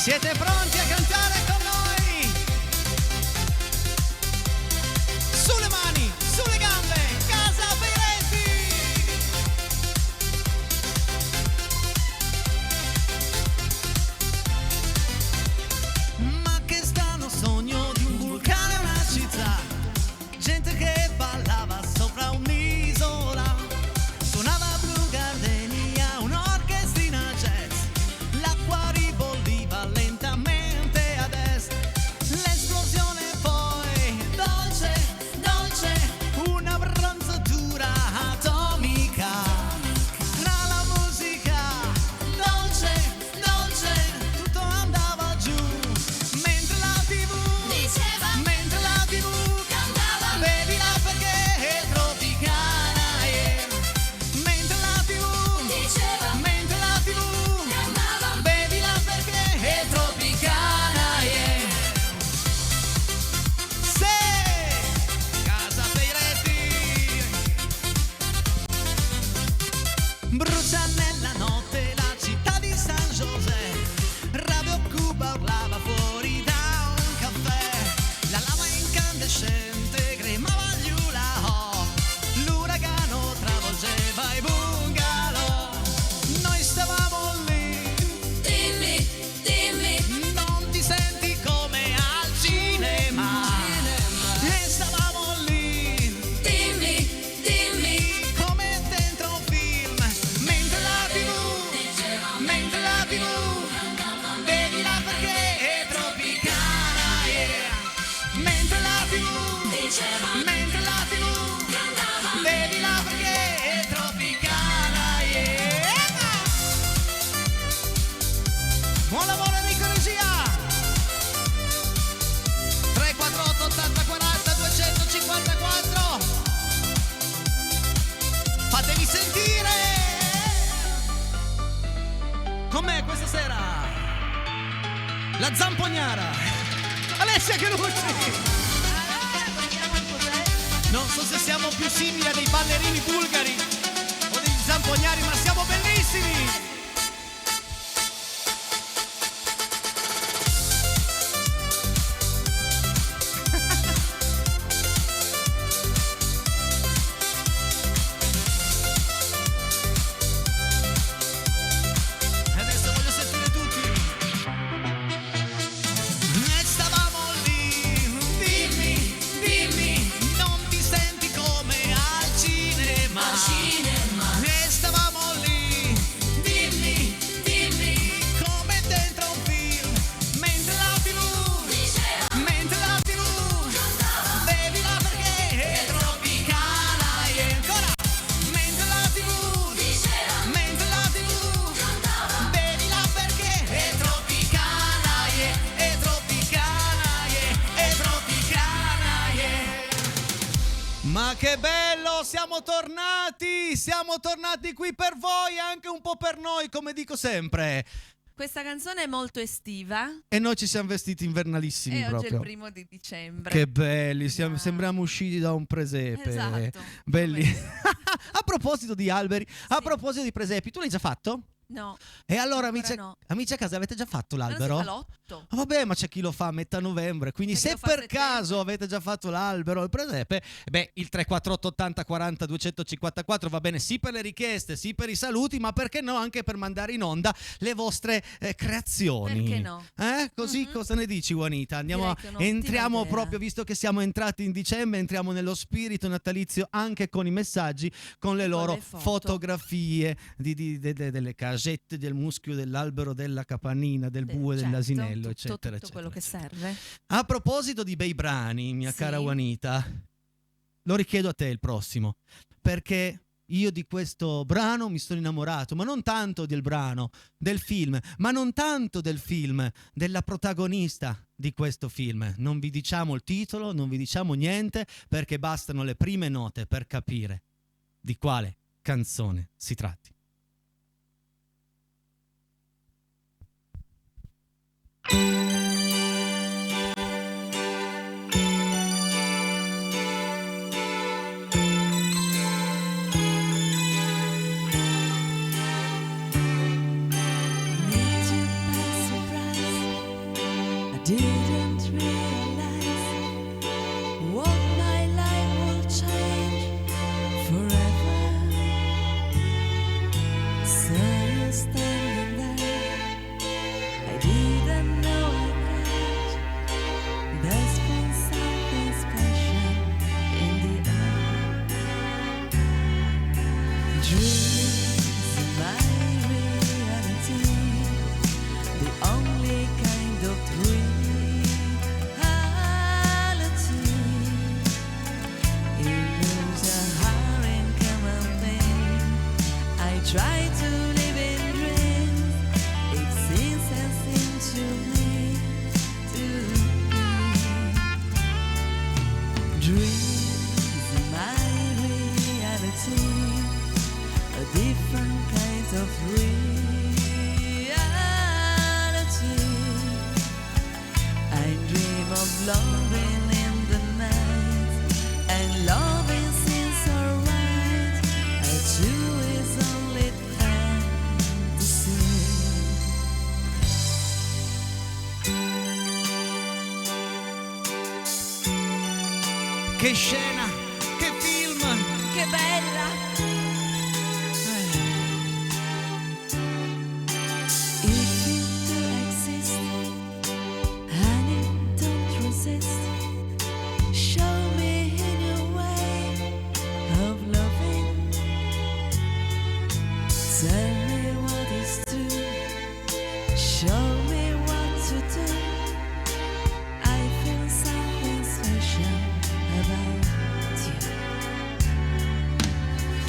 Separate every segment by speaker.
Speaker 1: Siete pronti a cantare con noi? Sulle mani, sulle gambe, Casa Peiretti! Ma che strano sogno di un vulcano e una città, gente che ballava sopra un'isola, suonava Blue Gardenia, un'orchestrina jazz, l'acqua ribolliva lentamente ad est, l'esplosione poi dolce, dolce, una bronzatura atomica, tra la musica dolce, dolce, tutto andava giù, mentre la TV diceva, mentre la TV cantava, bevila perché è tropicana, yeah. Mentre la TV diceva, mentre la TV cantava, bevila perché è tropicana, yeah. Se Casa Peiretti brucia nella notte la città di San José, Radio Cuba urlava fuori da un caffè, la lava incandescente cremava gli hula hoop, l'uragano travolgeva i bungalow, noi stavamo lì, dimmi, dimmi, non ti senti come al cinema, e stavamo lì, dimmi, dimmi, come dentro un film, mentre la TV diceva, mentre la TV bevila perché è tropicana, yeah. Mentre la TV diceva, mentre la TV cantava, bevila perché è tropicana, yeah. Buon lavoro Enrico Regia. 348 80 40 254. Fatevi sentire. Con me questa sera la zampognara Alessia Cherucci. Non so se siamo più simili a dei ballerini bulgari o dei zampognari, ma siamo bellissimi. Adesso voglio sentire tutti. E stavamo lì, dimmi, dimmi, non ti senti come al cinema, e stavamo lì, dimmi, dimmi, come dentro un film, mentre la TV diceva, mentre la TV bevila perché è tropicana, e ancora, mentre la TV diceva, mentre la TV bevila perché è tropicana, è tropicana, è tropicana, Ma che bello, siamo tornati qui per voi, anche un po' per noi, come dico sempre.
Speaker 2: Questa canzone è molto estiva
Speaker 1: E noi ci siamo vestiti invernalissimi
Speaker 2: e oggi è
Speaker 1: proprio.
Speaker 2: il 1° di dicembre.
Speaker 1: Che belli,
Speaker 2: Ah.
Speaker 1: sembriamo usciti da un presepe.
Speaker 2: Esatto.
Speaker 1: Belli.
Speaker 2: Come-
Speaker 1: A proposito di alberi, a proposito di presepi, tu l'hai già fatto?
Speaker 2: No.
Speaker 1: E allora,
Speaker 2: Ancora
Speaker 1: amici,
Speaker 2: no.
Speaker 1: amici a casa, avete già fatto
Speaker 2: Ma non si
Speaker 1: l'albero?
Speaker 2: fa l'otto.
Speaker 1: Ah, vabbè, ma c'è chi lo fa a metà novembre, quindi
Speaker 2: C'è chi
Speaker 1: se
Speaker 2: lo fa a
Speaker 1: per
Speaker 2: settembre.
Speaker 1: caso avete già fatto l'albero, il presepe, beh, il 348 80 40 254 va bene sì per le richieste, sì per i saluti, ma perché no anche per mandare in onda le vostre creazioni.
Speaker 2: Perché no?
Speaker 1: Così cosa ne dici, Juanita?
Speaker 2: Direi che è un'ottima
Speaker 1: Entriamo
Speaker 2: idea.
Speaker 1: proprio, visto che siamo entrati in dicembre, entriamo nello spirito natalizio anche con i messaggi, con le
Speaker 2: Con
Speaker 1: loro
Speaker 2: le foto.
Speaker 1: fotografie delle casette, del muschio, dell'albero, della capanina, del bue,
Speaker 2: Certo,
Speaker 1: dell'asinello,
Speaker 2: tutto
Speaker 1: eccetera, eccetera.
Speaker 2: quello che serve.
Speaker 1: A proposito di bei brani, mia
Speaker 2: Sì.
Speaker 1: cara Juanita, lo richiedo a te il prossimo, perché io di questo brano mi sono innamorato, ma non tanto del brano, del film, ma non tanto del film, della protagonista di questo film. Non vi diciamo il titolo, non vi diciamo niente, perché bastano le prime note per capire di quale canzone si tratti.
Speaker 3: Meet you by surprise
Speaker 2: try to live in dreams. It seems and seems to me to be dreams in my reality, a different kind of reality. I dream of loving in the night, and loving seems alright. I choose is only fantasy.
Speaker 1: Che scena, che film!
Speaker 2: Che bella! If you do exist, honey, don't resist. Show me a new way of loving. Tell me what is true. Show me what to do. I feel something special about you.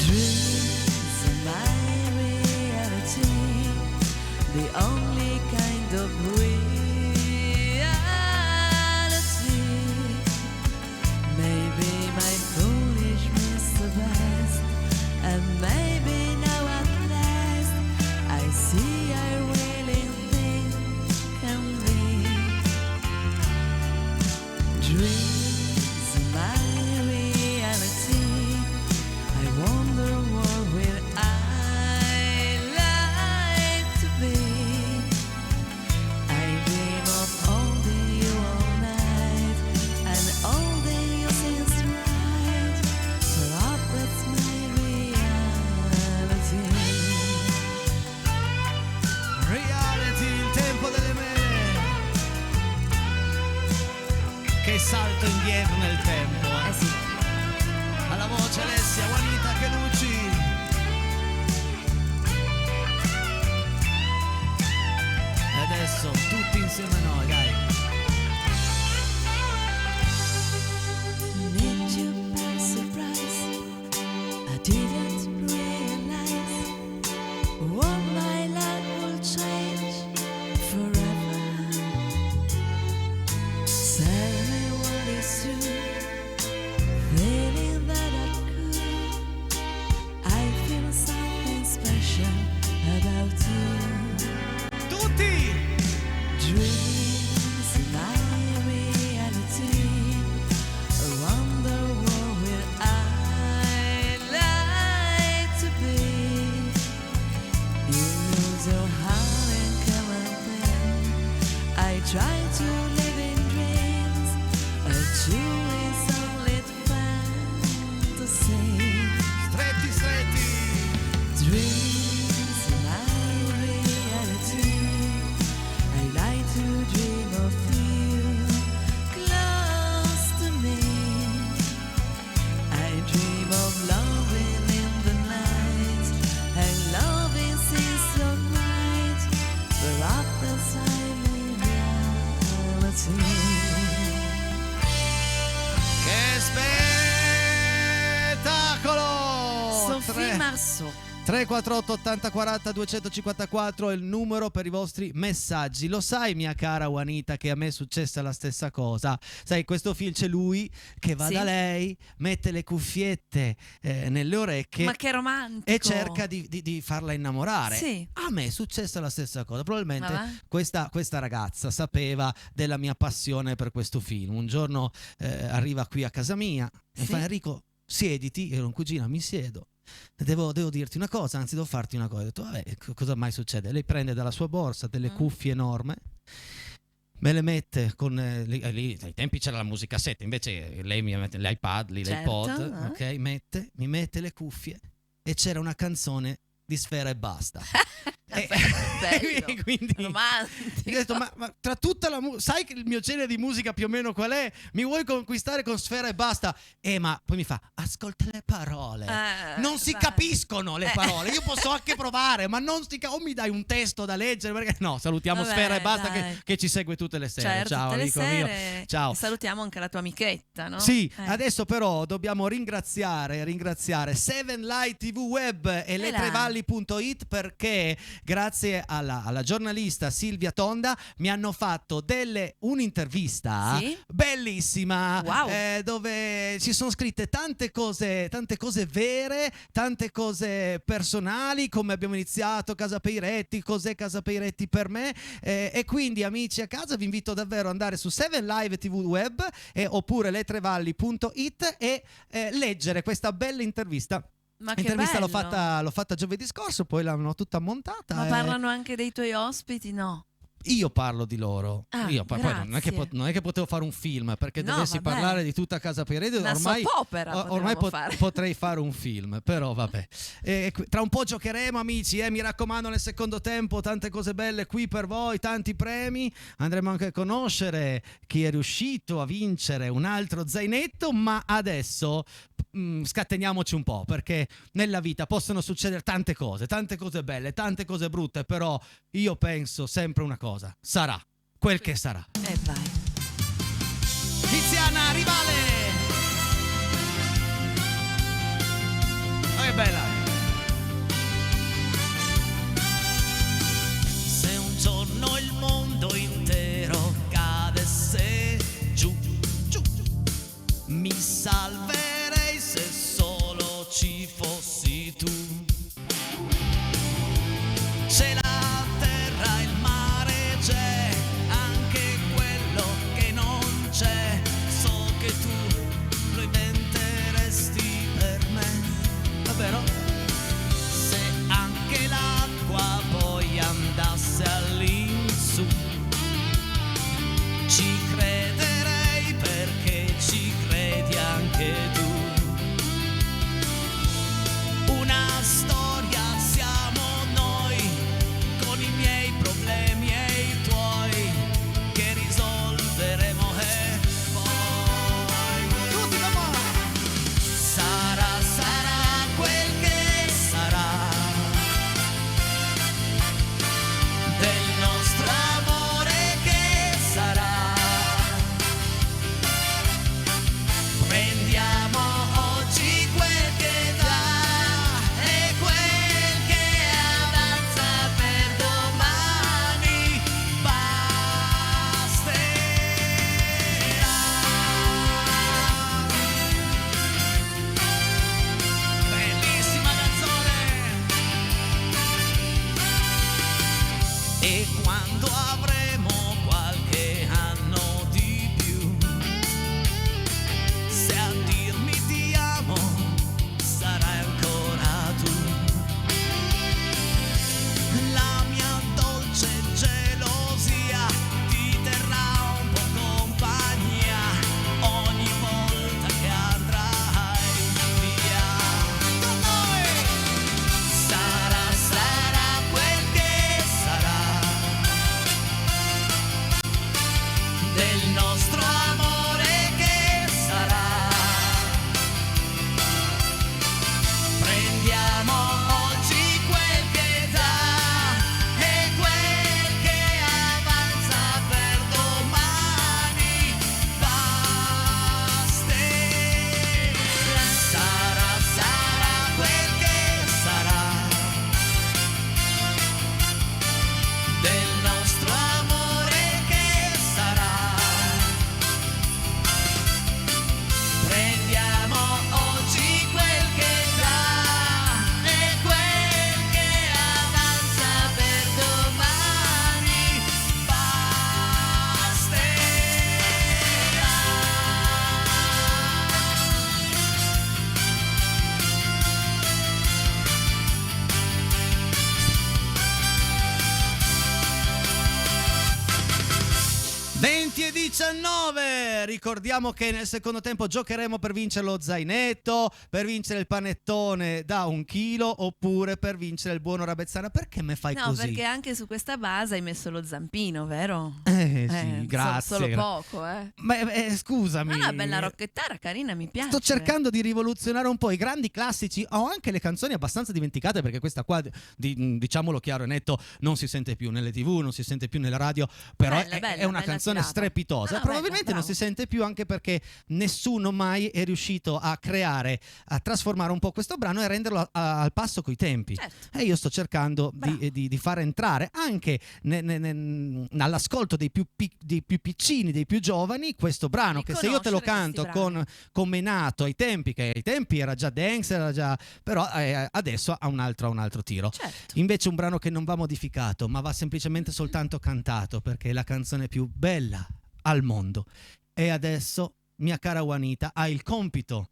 Speaker 2: Dreams are my reality, the only kind of reality. Maybe my foolish missed the best, and maybe now at last I see I really think can be. Dreams are my reality. I wonder what will I like to be. I dream of holding you all night, and holding you seems right. Perhaps that's my reality.
Speaker 1: Reality, il tempo delle mele. Che salto indietro nel tempo.
Speaker 2: Sì.
Speaker 1: Alla voce Alessia, Juanita Chelucci. E adesso tutti insieme a noi, dai.
Speaker 2: Need you by surprise. I didn't realize what my life will change forever. Tell me what is true. Feeling that I could. I feel something special about you.
Speaker 1: Tutti!
Speaker 2: Dreams in my reality. I wonder what will I like to be. You lose your heart and come and then I try to live in dreams. A true is only fantasy.
Speaker 1: Stretti, stretti!
Speaker 2: Dreams in my reality. I like to dream of you close to me. I dream of loving in the night, and loving seems so right. But up the silent reality.
Speaker 1: Che spettacolo!
Speaker 2: Sophie Marceau.
Speaker 1: 348 80 40 254 è il numero per i vostri messaggi. Lo sai, mia cara Juanita, che a me è successa la stessa cosa. Sai, questo film c'è lui che va
Speaker 2: Sì.
Speaker 1: da lei, mette le cuffiette nelle orecchie
Speaker 2: Ma che romantico!
Speaker 1: e cerca di farla innamorare.
Speaker 2: Sì.
Speaker 1: A me è successa la stessa cosa. Probabilmente
Speaker 2: Ma va?
Speaker 1: questa ragazza sapeva della mia passione per questo film. Un giorno arriva qui a casa mia e
Speaker 2: Sì.
Speaker 1: fa: Enrico, siediti. Ero in cucina, mi siedo. Devo dirti una cosa, anzi devo farti una cosa. Ho detto, vabbè, cosa mai succede? Lei prende dalla sua borsa delle cuffie enorme, me le mette con lì, ai tempi c'era la musicassetta, invece lei mi mette l'iPad, lì,
Speaker 2: Certo,
Speaker 1: l'iPod, ok, mi mette le cuffie e c'era una canzone di Sfera Ebbasta.
Speaker 2: Bello,
Speaker 1: quindi
Speaker 2: romantico.
Speaker 1: ho detto, ma tra tutta la sai che il mio genere di musica più o meno qual è? Mi vuoi conquistare con Sfera e basta? Ma poi mi fa, ascolta le parole, non si capiscono le parole, io posso anche provare, ma non si o mi dai un testo da leggere, perché no, salutiamo Sfera e basta che ci segue tutte le sere.
Speaker 2: Certo,
Speaker 1: Ciao
Speaker 2: tutte le
Speaker 1: amico
Speaker 2: sere.
Speaker 1: mio, ciao.
Speaker 2: E salutiamo anche la tua amichetta, no?
Speaker 1: Sì, adesso però dobbiamo ringraziare Seven Light TV Web e letrevalli.it, perché grazie alla giornalista Silvia Tonda mi hanno fatto un'intervista bellissima, dove ci sono scritte tante cose vere, tante cose personali, come abbiamo iniziato Casa Peiretti, cos'è Casa Peiretti per me, e quindi amici a casa vi invito davvero ad andare su 7 Live TV Web oppure letrevalli.it e leggere questa bella intervista.
Speaker 2: Ma che
Speaker 1: L'intervista
Speaker 2: bello.
Speaker 1: l'ho fatta giovedì scorso, poi l'hanno tutta montata.
Speaker 2: Ma parlano anche dei tuoi ospiti, no?
Speaker 1: Io parlo di loro. Poi non è che potevo fare un film, perché dovessi parlare di tutta Casa Peiretti, ormai potrei fare un film, però vabbè. Tra un po' giocheremo, amici, mi raccomando, nel secondo tempo tante cose belle qui per voi, tanti premi, andremo anche a conoscere chi è riuscito a vincere un altro zainetto, ma adesso scateniamoci un po', perché nella vita possono succedere tante cose belle, tante cose brutte, però io penso sempre una cosa: sarà quel che sarà.
Speaker 2: E vai.
Speaker 1: Tiziana Rivale. Oh, che bella.
Speaker 3: Se un giorno il mondo intero cadesse giù, mi salverei se solo ci fossi tu. C'è la terra, il mare, c'è anche quello che non c'è. So che tu lo inventeresti per me.
Speaker 1: Davvero?
Speaker 3: Se anche l'acqua poi andasse all'insù, ci crederei perché ci credi anche tu. Una storia siamo noi, con i miei problemi e i tuoi, che risolveremo e poi
Speaker 1: Tutti d'amore.
Speaker 3: sarà quel che sarà, del nostro amore che sarà. Prendiamo oggi quel che dà e quel che avanza per domani basterà. Bellissima canzone. E quando avremo qualche anno di più, se a dirmi ti amo sarai ancora tu, la mia dolce gelosia ti terrà un po' compagnia ogni volta che andrai via. Con noi sarà quel che sarà, 19. Ricordiamo che nel secondo tempo giocheremo per vincere lo zainetto, per vincere il panettone da 1 chilo, oppure per vincere il buono Rabezzana. Perché me fai
Speaker 2: No,
Speaker 3: così?
Speaker 2: perché anche su questa base hai messo lo zampino, vero?
Speaker 3: Sì, grazie.
Speaker 2: Solo poco, eh.
Speaker 3: Ma scusami.
Speaker 2: Ma una bella rocchettara, carina, mi piace.
Speaker 3: Sto cercando di rivoluzionare un po' i grandi classici. Ho anche le canzoni abbastanza dimenticate, perché questa qua, diciamolo chiaro e netto, non si sente più nelle TV, non si sente più nella radio, però è una canzone
Speaker 2: tirata.
Speaker 3: strepitosa.
Speaker 2: No,
Speaker 3: Probabilmente
Speaker 2: bella,
Speaker 3: non si sente più anche perché nessuno mai è riuscito a creare, a trasformare un po' questo brano e renderlo al passo coi tempi.
Speaker 2: Certo.
Speaker 3: E io sto cercando di far entrare anche all'ascolto dei più piccini, dei più giovani, questo brano, che se io te lo canto come è nato ai tempi, che ai tempi era già dance, era già, però adesso ha un altro tiro.
Speaker 2: Certo.
Speaker 3: Invece un brano che non va modificato, ma va semplicemente soltanto cantato, perché è la canzone più bella al mondo. E adesso, mia cara Juanita, ha il compito,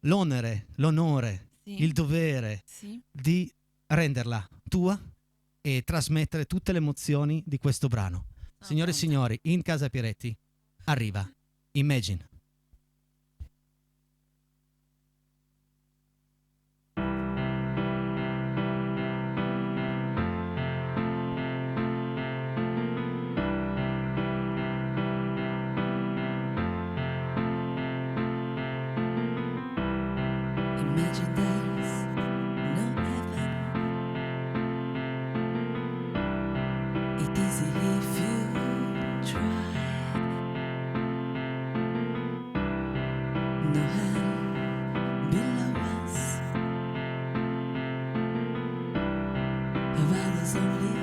Speaker 3: l'onere, l'onore,
Speaker 2: Sì.
Speaker 3: il dovere
Speaker 2: Sì.
Speaker 3: di renderla tua e trasmettere tutte le emozioni di questo brano. Signore e signori, in Casa Pieretti arriva Imagine.
Speaker 2: Imagine there's no heaven. It is if you try. No hand below us. Above us only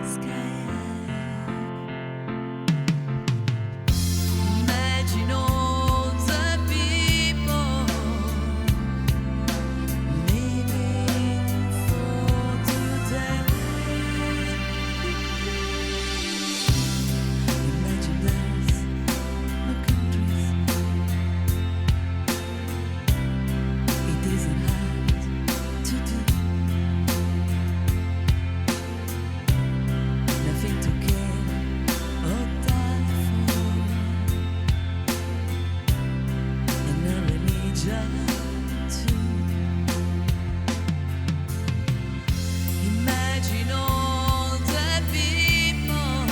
Speaker 2: sky. Imagine all the people living for today. Imagine there's no countries. It isn't hard to do. Nothing to care or die for. And no religion too. Imagine all the people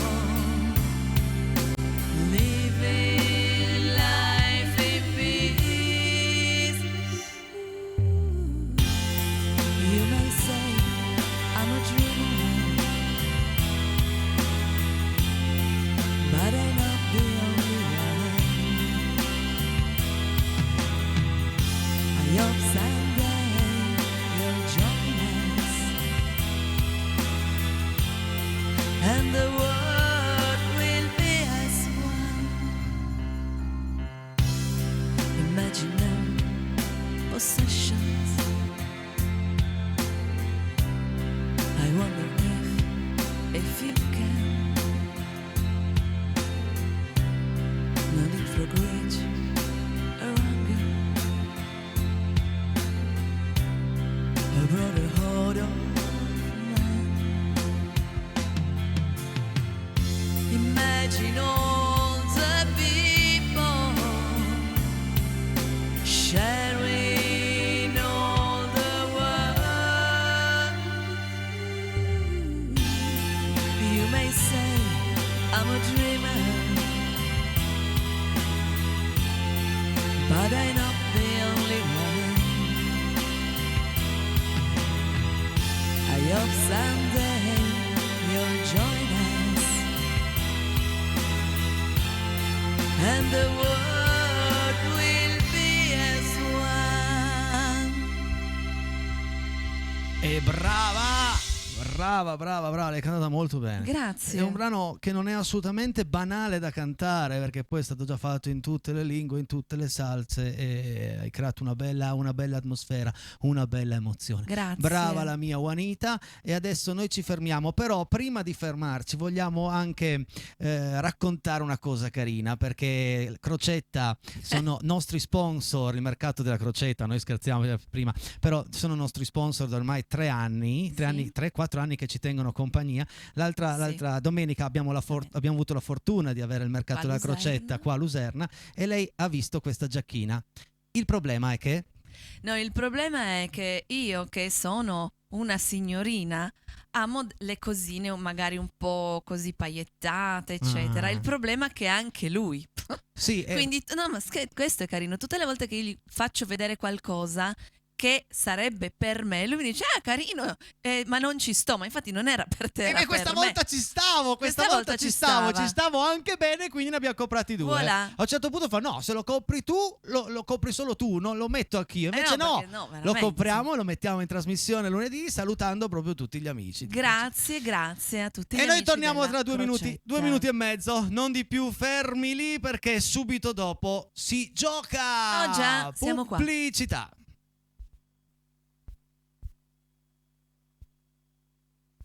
Speaker 2: living life in peace. You may say I'm a dreamer, but I'm not the only one. I hope someday you'll join us, and the world will be as one. Imagine no possessions. I wonder if you can. No need for grudge or anger. A brotherhood of man. Imagine all the people sharing all the world. You may say I'm a dreamer, but I'm not the only one. I hope someday you'll join us, and the world will be as one.
Speaker 3: E brava, l'hai cantata molto bene.
Speaker 2: Grazie.
Speaker 3: È un brano che non è assolutamente banale da cantare, perché poi è stato già fatto in tutte le lingue, in tutte le salse, e hai creato una bella atmosfera, una bella emozione.
Speaker 2: Grazie.
Speaker 3: Brava la mia Juanita. E adesso noi ci fermiamo, però prima di fermarci vogliamo anche raccontare una cosa carina, perché Crocetta sono nostri sponsor, il mercato della crocetta, noi scherziamo prima, però sono nostri sponsor da ormai 3 anni, 4 anni
Speaker 4: anni che ci tengono compagnia. L'altra domenica abbiamo avuto la fortuna di avere il mercato
Speaker 2: Qua
Speaker 4: della
Speaker 2: Luserna.
Speaker 4: crocetta qua a Luserna, e lei ha visto questa giacchina. Il problema è che
Speaker 2: No, il problema è che io, che sono una signorina, amo le cosine magari un po' così pagliettate, eccetera. Il problema è che anche lui.
Speaker 4: sì,
Speaker 2: Quindi, no, ma questo è carino. Tutte le volte che io gli faccio vedere qualcosa che sarebbe per me, lui mi dice, carino, ma non ci sto. Ma infatti non era per te, era
Speaker 4: questa
Speaker 2: per
Speaker 4: volta
Speaker 2: me.
Speaker 4: ci stavo,
Speaker 2: Questa volta ci stava.
Speaker 4: ci stavo anche bene, quindi ne abbiamo comprati 2.
Speaker 2: Voilà.
Speaker 4: A un certo punto fa: no, se lo compri tu, lo compri solo tu, non lo metto anch'io. Invece
Speaker 2: no,
Speaker 4: no,
Speaker 2: perché no,
Speaker 4: lo
Speaker 2: veramente.
Speaker 4: compriamo, lo mettiamo in trasmissione lunedì, salutando proprio tutti gli amici.
Speaker 2: Grazie a tutti.
Speaker 4: E
Speaker 2: gli
Speaker 4: noi
Speaker 2: amici
Speaker 4: torniamo
Speaker 2: della
Speaker 4: tra 2 minuti,
Speaker 2: crocetta.
Speaker 4: 2 minuti e mezzo, non di più, fermi lì perché subito dopo si gioca.
Speaker 2: Oh già, siamo qua.
Speaker 4: Pubblicità.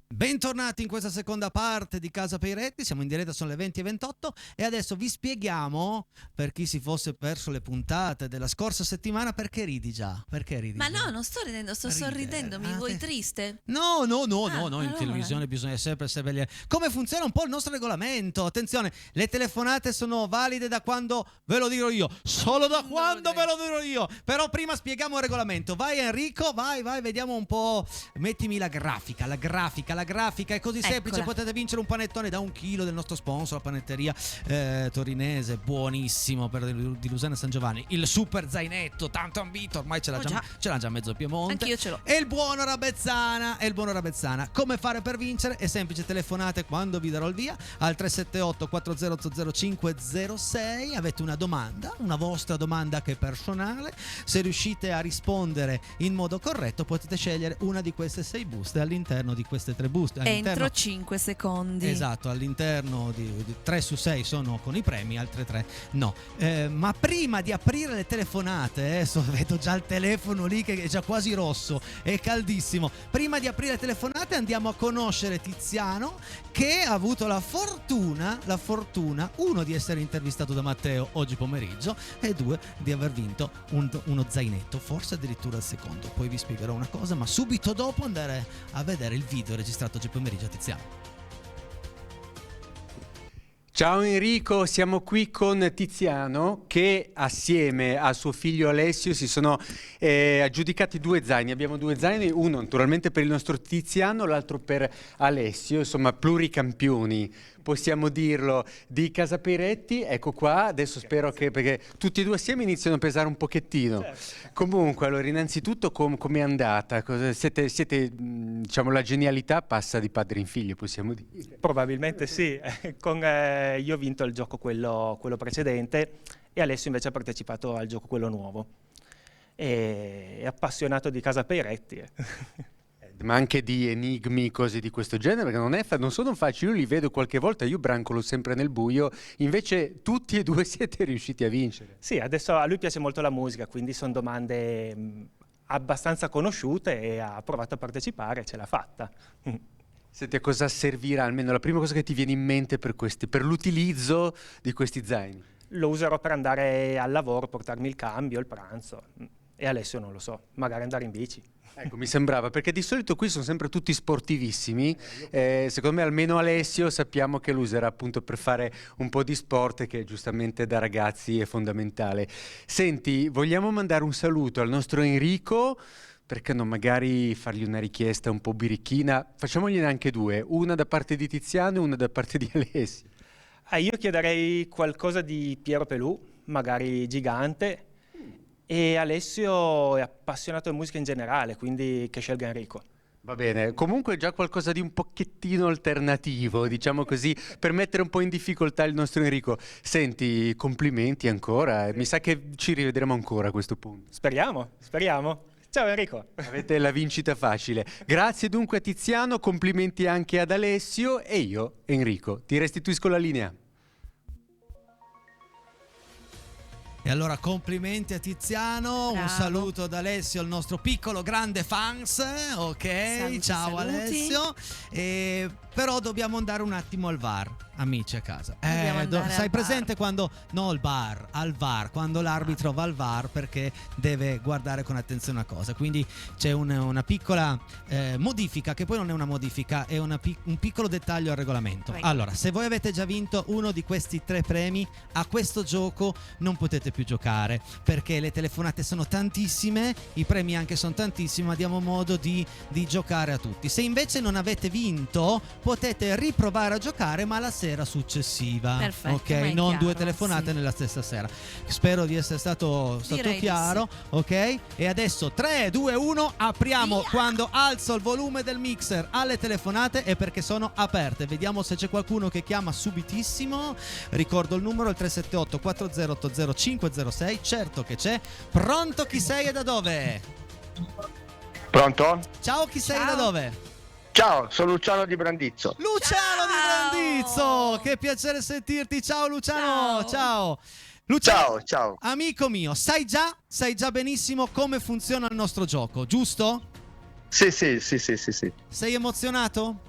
Speaker 4: Bentornati in questa seconda parte di Casa Peiretti, siamo in diretta, sono le 20:28 e adesso vi spieghiamo, per chi si fosse perso le puntate della scorsa settimana, perché ridi già? Perché ridi?
Speaker 2: Ma
Speaker 4: già?
Speaker 2: no, non sto ridendo, sto
Speaker 4: Ridere.
Speaker 2: sorridendo. Mi vuoi triste?
Speaker 4: No, in
Speaker 2: allora.
Speaker 4: televisione bisogna sempre sapere come funziona un po' il nostro regolamento. Attenzione, le telefonate sono valide da quando ve lo dirò io, solo da quando ve lo dirò io. Però prima spieghiamo il regolamento. Vai Enrico, vai, vediamo un po'. Mettimi la grafica è così semplice.
Speaker 2: Eccola.
Speaker 4: Potete vincere un panettone da 1 chilo del nostro sponsor, la panetteria torinese, buonissimo, di Luserna San Giovanni. Il super zainetto, tanto ambito, ormai ce l'ha già mezzo Piemonte.
Speaker 2: Anch'io ce l'ho.
Speaker 4: E il buono Rabezzana. Come fare per vincere? È semplice, telefonate quando vi darò il via al 378 40 0506. Avete una domanda, una vostra domanda che è personale. Se riuscite a rispondere in modo corretto potete scegliere una di queste 6 buste all'interno di queste 3 buste.
Speaker 2: Entro 5 secondi.
Speaker 4: Esatto, all'interno di 3 su 6 sono con i premi, altre 3 no. Ma prima di aprire le telefonate, vedo già il telefono lì che è già quasi rosso, è caldissimo. Prima di aprire le telefonate andiamo a conoscere Tiziano, che ha avuto la fortuna, 1, di essere intervistato da Matteo oggi pomeriggio, e 2, di aver vinto uno zainetto, forse addirittura il secondo. Poi vi spiegherò una cosa, ma subito dopo andare a vedere il video registrato oggi pomeriggio a Tiziano.
Speaker 5: Ciao Enrico, siamo qui con Tiziano che assieme a suo figlio Alessio si sono aggiudicati 2 zaini. Abbiamo 2 zaini, uno naturalmente per il nostro Tiziano, l'altro per Alessio, insomma pluricampioni, possiamo dirlo, di Casa Peiretti. Ecco qua, adesso spero che, perché tutti e 2 assieme iniziano a pesare un pochettino. Comunque, allora innanzitutto com'è andata? Siete, diciamo, la genialità passa di padre in figlio, possiamo dire?
Speaker 6: Probabilmente sì, io ho vinto il gioco quello precedente e Alessio invece ha partecipato al gioco quello nuovo. È appassionato di Casa Peiretti.
Speaker 5: Ma anche di enigmi, cose di questo genere, perché non sono facili, io li vedo qualche volta, io brancolo sempre nel buio, invece tutti e 2 siete riusciti a vincere.
Speaker 6: Sì, adesso a lui piace molto la musica, quindi sono domande abbastanza conosciute e ha provato a partecipare e ce l'ha fatta.
Speaker 5: Senti, a cosa servirà, almeno la prima cosa che ti viene in mente per l'utilizzo di questi zaini?
Speaker 6: Lo userò per andare al lavoro, portarmi il cambio, il pranzo, e Alessio non lo so, magari andare in bici.
Speaker 5: Ecco, mi sembrava, perché di solito qui sono sempre tutti sportivissimi, secondo me almeno Alessio sappiamo che lo userà appunto per fare un po' di sport, che giustamente da ragazzi è fondamentale. Senti, vogliamo mandare un saluto al nostro Enrico, perché non magari fargli una richiesta un po' birichina, facciamogliene anche 2, una da parte di Tiziano e una da parte di Alessio.
Speaker 6: Io chiederei qualcosa di Piero Pelù, magari Gigante, e Alessio è appassionato di musica in generale, quindi che scelga Enrico.
Speaker 5: Va bene, comunque già qualcosa di un pochettino alternativo, diciamo così, per mettere un po' in difficoltà il nostro Enrico. Senti, complimenti ancora, mi sa che ci rivedremo ancora a questo punto.
Speaker 6: Speriamo. Ciao Enrico.
Speaker 5: Avete la vincita facile. Grazie dunque a Tiziano, complimenti anche ad Alessio e io, Enrico, ti restituisco la linea.
Speaker 4: E allora complimenti a Tiziano, un
Speaker 2: Bravo.
Speaker 4: saluto ad Alessio, il nostro piccolo grande fans, ok?
Speaker 2: Saluti,
Speaker 4: Ciao
Speaker 2: saluti.
Speaker 4: Alessio. Però dobbiamo andare un attimo al VAR, amici a casa.
Speaker 2: Dobbiamo andare
Speaker 4: Sai
Speaker 2: al
Speaker 4: presente quando al VAR, quando l'arbitro va al VAR perché deve guardare con attenzione una cosa. Quindi c'è una piccola modifica, che poi non è una modifica, è un piccolo dettaglio al regolamento.
Speaker 2: Vai.
Speaker 4: Allora, se voi avete già vinto uno di questi 3 premi, a questo gioco non potete più giocare, perché le telefonate sono tantissime, i premi anche sono tantissimi, ma diamo modo di giocare a tutti. Se invece non avete vinto, potete riprovare a giocare, ma la sera successiva.
Speaker 2: Perfetto,
Speaker 4: ok?
Speaker 2: ma è
Speaker 4: Non
Speaker 2: chiaro,
Speaker 4: 2 telefonate
Speaker 2: sì.
Speaker 4: nella stessa sera. Spero di essere stato
Speaker 2: Direi di
Speaker 4: chiaro, ok? E adesso 3, 2, 1, apriamo. Quando alzo il volume del mixer alle telefonate è perché sono aperte. Vediamo se c'è qualcuno che chiama subitissimo. Ricordo il numero, il 378 4080 506. Certo che c'è. Pronto, chi sei e da dove?
Speaker 7: Pronto?
Speaker 4: Ciao, chi sei e da
Speaker 2: Ciao.
Speaker 4: dove?
Speaker 7: Ciao, sono Luciano di Brandizzo.
Speaker 4: Luciano
Speaker 2: Ciao!
Speaker 4: di Brandizzo, che piacere sentirti. Ciao Luciano, ciao. Luciano,
Speaker 7: Ciao, ciao.
Speaker 4: amico mio, sai già benissimo come funziona il nostro gioco, giusto?
Speaker 7: Sì.
Speaker 4: Sei emozionato?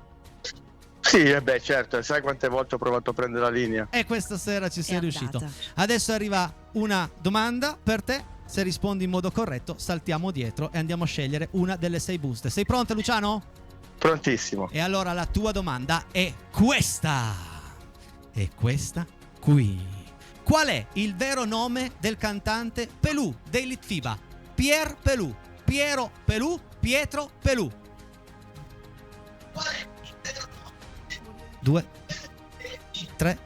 Speaker 7: Sì, beh, certo, sai quante volte ho provato a prendere la linea?
Speaker 4: E questa sera ci sei
Speaker 2: È
Speaker 4: riuscito.
Speaker 2: andata.
Speaker 4: Adesso arriva una domanda per te. Se rispondi in modo corretto, saltiamo dietro e andiamo a scegliere una delle 6 buste. Sei pronto, Luciano?
Speaker 7: Prontissimo.
Speaker 4: E allora la tua domanda è questa. E questa qui. Qual è il vero nome del cantante Pelù dei Litfiba? Pier Pelù, Piero Pelù, Pietro Pelù. 2, 3,